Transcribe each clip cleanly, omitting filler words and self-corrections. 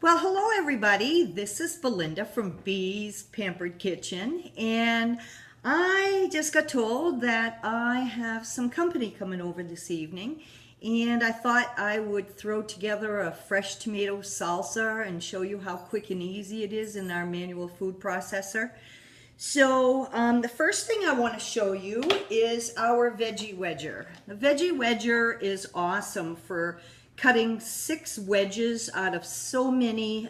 Well, hello everybody. This is Belinda from Bee's Pampered Kitchen, and I just got told that I have some company coming over this evening, and I thought I would throw together a fresh tomato salsa and show you how quick and easy it is in our manual food processor. So the first thing I want to show you is our veggie wedger. The veggie wedger is awesome for cutting 6 wedges out of so many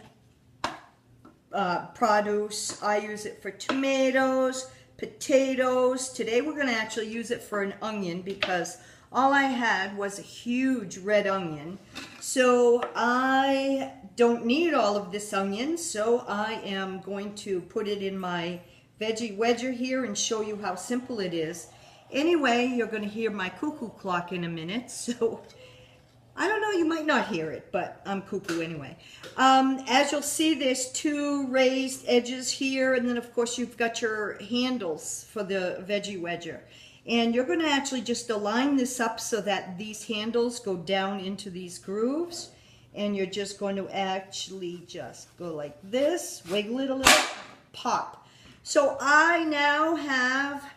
produce. I use it for tomatoes, potatoes. Today we're going to actually use it for an onion because all I had was a huge red onion. So I don't need all of this onion, so I am going to put it in my veggie wedger here and show you how simple it is. Anyway, you're going to hear my cuckoo clock in a minute, so I don't know, you might not hear it, but I'm cuckoo anyway. As you'll see, there's 2 raised edges here, and then of course you've got your handles for the veggie wedger. And you're going to actually just align this up so that these handles go down into these grooves, and you're just going to actually just go like this, wiggle it a little, pop. So I now have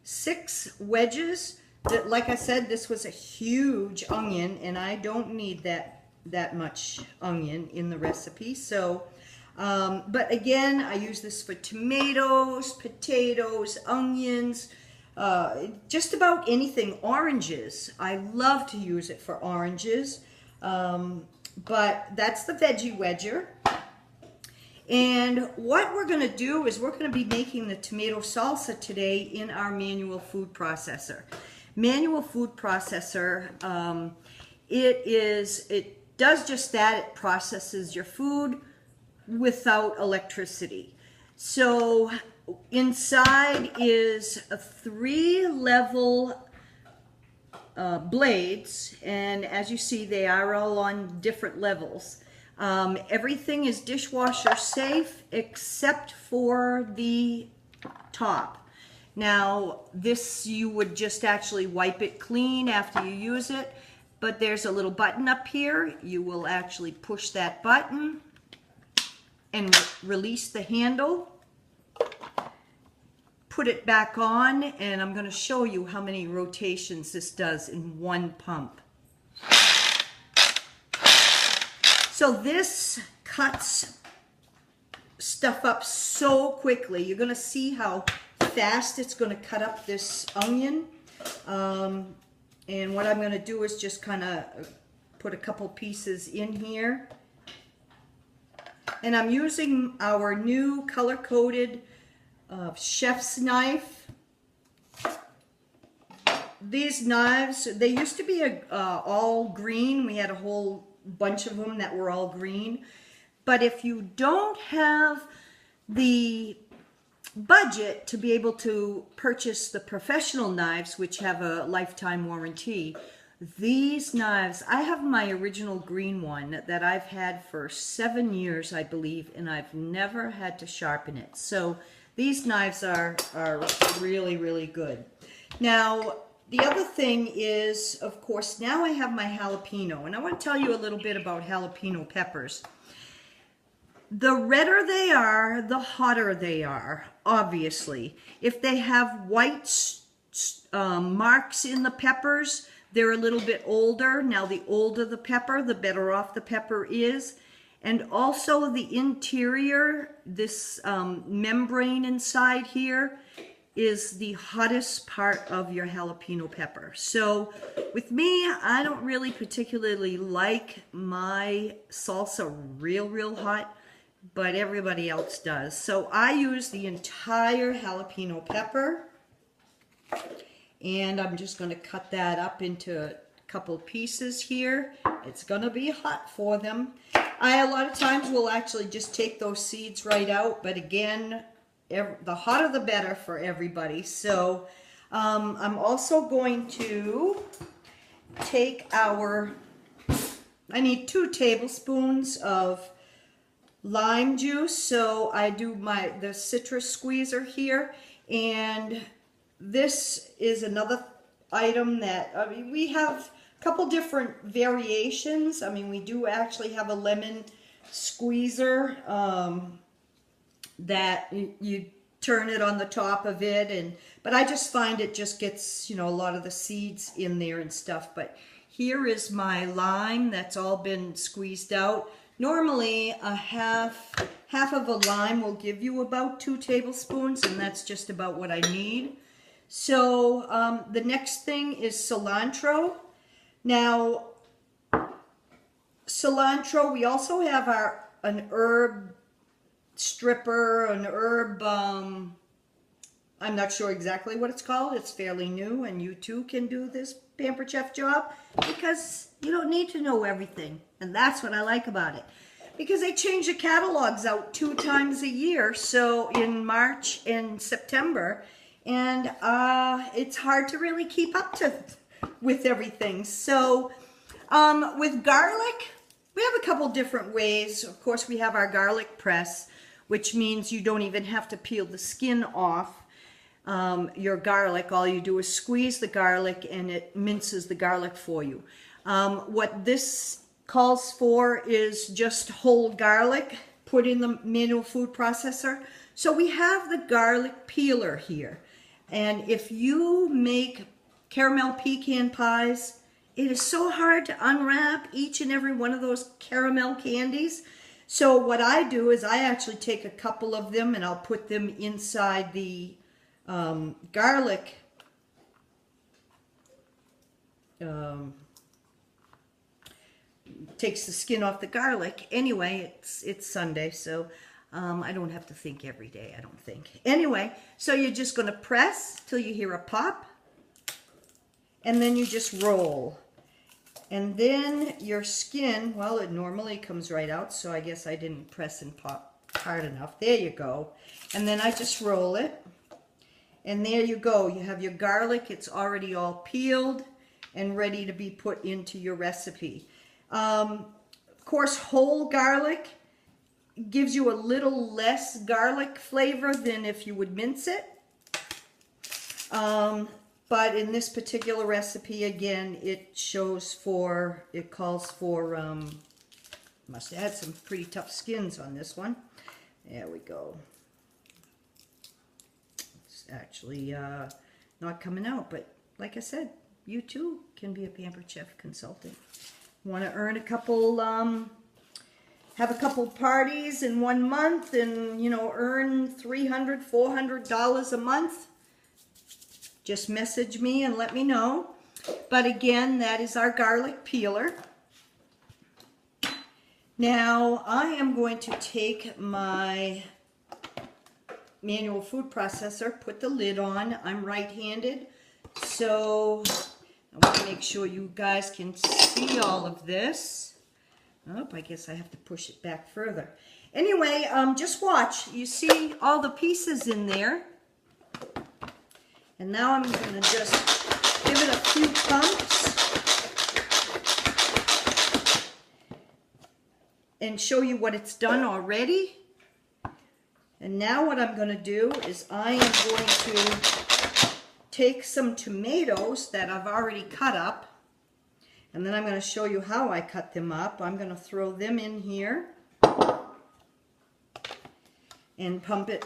6 wedges. Like I said, this was a huge onion, and I don't need that much onion in the recipe. So, but again, I use this for tomatoes, potatoes, onions, just about anything. Oranges, I love to use it for oranges. But that's the veggie wedger. And what we're going to do is we're going to be making the tomato salsa today in our manual food processor. Manual food processor, it does just that. It processes your food without electricity. So inside is a 3 level blades, and as you see, they are all on different levels. Everything is dishwasher safe except for the top. Now, this, you would just actually wipe it clean after you use it, but there's a little button up here. You will actually push that button and release the handle, put it back on, and I'm going to show you how many rotations this does in one pump. So this cuts stuff up so quickly. You're going to see how fast it's going to cut up this onion. And what I'm going to do is just kind of put a couple pieces in here. And I'm using our new color-coded chef's knife. These knives, they used to be all green. We had a whole bunch of them that were all green. But if you don't have the budget to be able to purchase the professional knives, which have a lifetime warranty, these knives, I have my original green one that I've had for 7 years, I believe, and I've never had to sharpen it. So these knives are really, really good. Now, the other thing is, of course, now I have my jalapeno, and I want to tell you a little bit about jalapeno peppers. The redder they are, the hotter they are, obviously. If they have white marks in the peppers, they're a little bit older. Now, the older the pepper, the better off the pepper is. And also the interior, this membrane inside here, is the hottest part of your jalapeno pepper. So with me, I don't really particularly like my salsa real hot, but everybody else does. So I use the entire jalapeno pepper, and I'm just going to cut that up into a couple pieces here. It's going to be hot for them. A lot of times will actually just take those seeds right out, but again, the hotter the better for everybody. So I'm also going to take I need 2 tablespoons of lime juice. So I do the citrus squeezer here, and this is another item that, we have a couple different variations. We do actually have a lemon squeezer that you turn it on the top of it, but I just find it just gets, you know, a lot of the seeds in there and stuff. But here is my lime that's all been squeezed out. Normally a half of a lime will give you about 2 tablespoons, and that's just about what I need. So the next thing is cilantro. Now cilantro, we also have an herb stripper, an herb, I'm not sure exactly what it's called. It's fairly new, and you too can do this Pampered Chef job because you don't need to know everything. And that's what I like about it, because they change the catalogs out 2 times a year, so in March and September, and it's hard to really keep up with everything. So with garlic, we have a couple different ways. Of course, we have our garlic press, which means you don't even have to peel the skin off your garlic. All you do is squeeze the garlic and it minces the garlic for you. What this calls for is just whole garlic put in the manual food processor. So we have the garlic peeler here. And if you make caramel pecan pies, it is so hard to unwrap each and every one of those caramel candies. So what I do is I actually take a couple of them and I'll put them inside the garlic takes the skin off the garlic. Anyway, it's Sunday, so I don't have to think every day, I don't think. Anyway, so you're just going to press till you hear a pop, and then you just roll. And then your skin, well, it normally comes right out, so I guess I didn't press and pop hard enough. There you go. And then I just roll it. And there you go. You have your garlic. It's already all peeled and ready to be put into your recipe. Of course, whole garlic gives you a little less garlic flavor than if you would mince it. But in this particular recipe, again, it calls for, must have had some pretty tough skins on this one. There we go. It's actually not coming out, but like I said, you too can be a Pampered Chef consultant. Want to earn a couple, have a couple parties in 1 month and, you know, earn $300, $400 a month? Just message me and let me know. But again, that is our garlic peeler. Now, I am going to take my manual food processor, put the lid on. I'm right-handed, so I want to make sure you guys can see all of this. Oh, I guess I have to push it back further. Anyway, just watch. You see all the pieces in there. And now I'm going to just give it a few pumps and show you what it's done already. And now what I'm going to do is I am going to take some tomatoes that I've already cut up, and then I'm going to show you how I cut them up. I'm going to throw them in here and pump it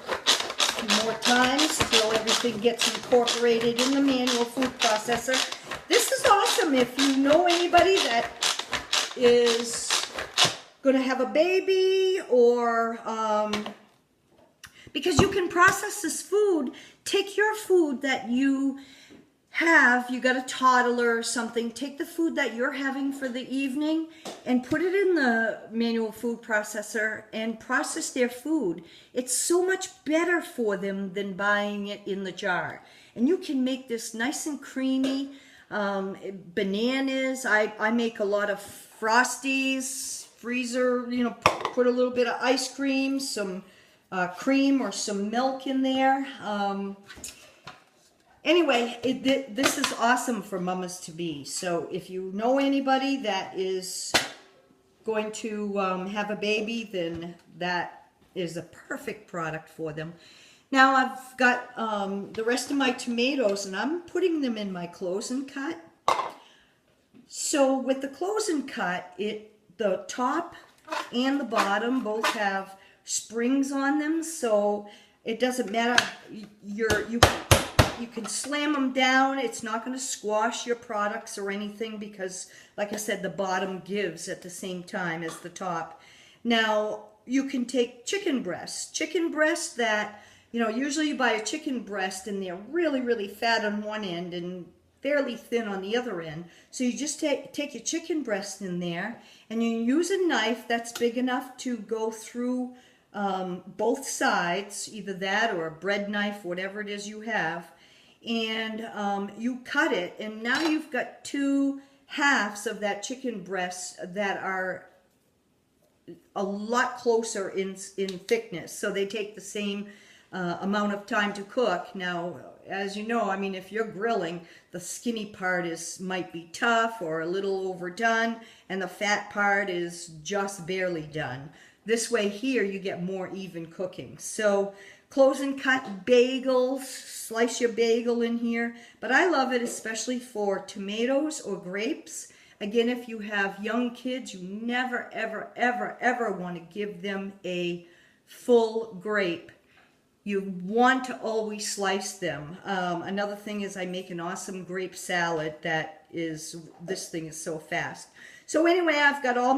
more times till everything gets incorporated in the manual food processor. This is awesome if you know anybody that is going to have a baby, or because you can process this food. Take your food that you have, you got a toddler or something, take the food that you're having for the evening and put it in the manual food processor and process their food. It's so much better for them than buying it in the jar. And you can make this nice and creamy. Bananas, I make a lot of Frosties, freezer, you know, put a little bit of ice cream, some cream or some milk in there. Anyway, this is awesome for mamas to be. So if you know anybody that is going to have a baby, then that is a perfect product for them. Now I've got the rest of my tomatoes, and I'm putting them in my close and cut. So with the close and cut, the top and the bottom both have springs on them, so it doesn't matter. You can slam them down. It's not going to squash your products or anything because, like I said, the bottom gives at the same time as the top. Now, you can take chicken breasts that, usually you buy a chicken breast and they're really, really fat on one end and fairly thin on the other end. So you just take your chicken breast in there and you use a knife that's big enough to go through both sides, either that or a bread knife, whatever it is you have, and you cut it, and now you've got two halves of that chicken breast that are a lot closer in thickness, so they take the same amount of time to cook. Now, as you know, I mean, if you're grilling, the skinny part might be tough or a little overdone, and the fat part is just barely done. This way here, you get more even cooking. So close and cut bagels, slice your bagel in here, but I love it especially for tomatoes or grapes. Again, if you have young kids, you never, ever, ever, ever want to give them a full grape. You want to always slice them. Another thing is I make an awesome grape salad this thing is so fast. So anyway, I've got all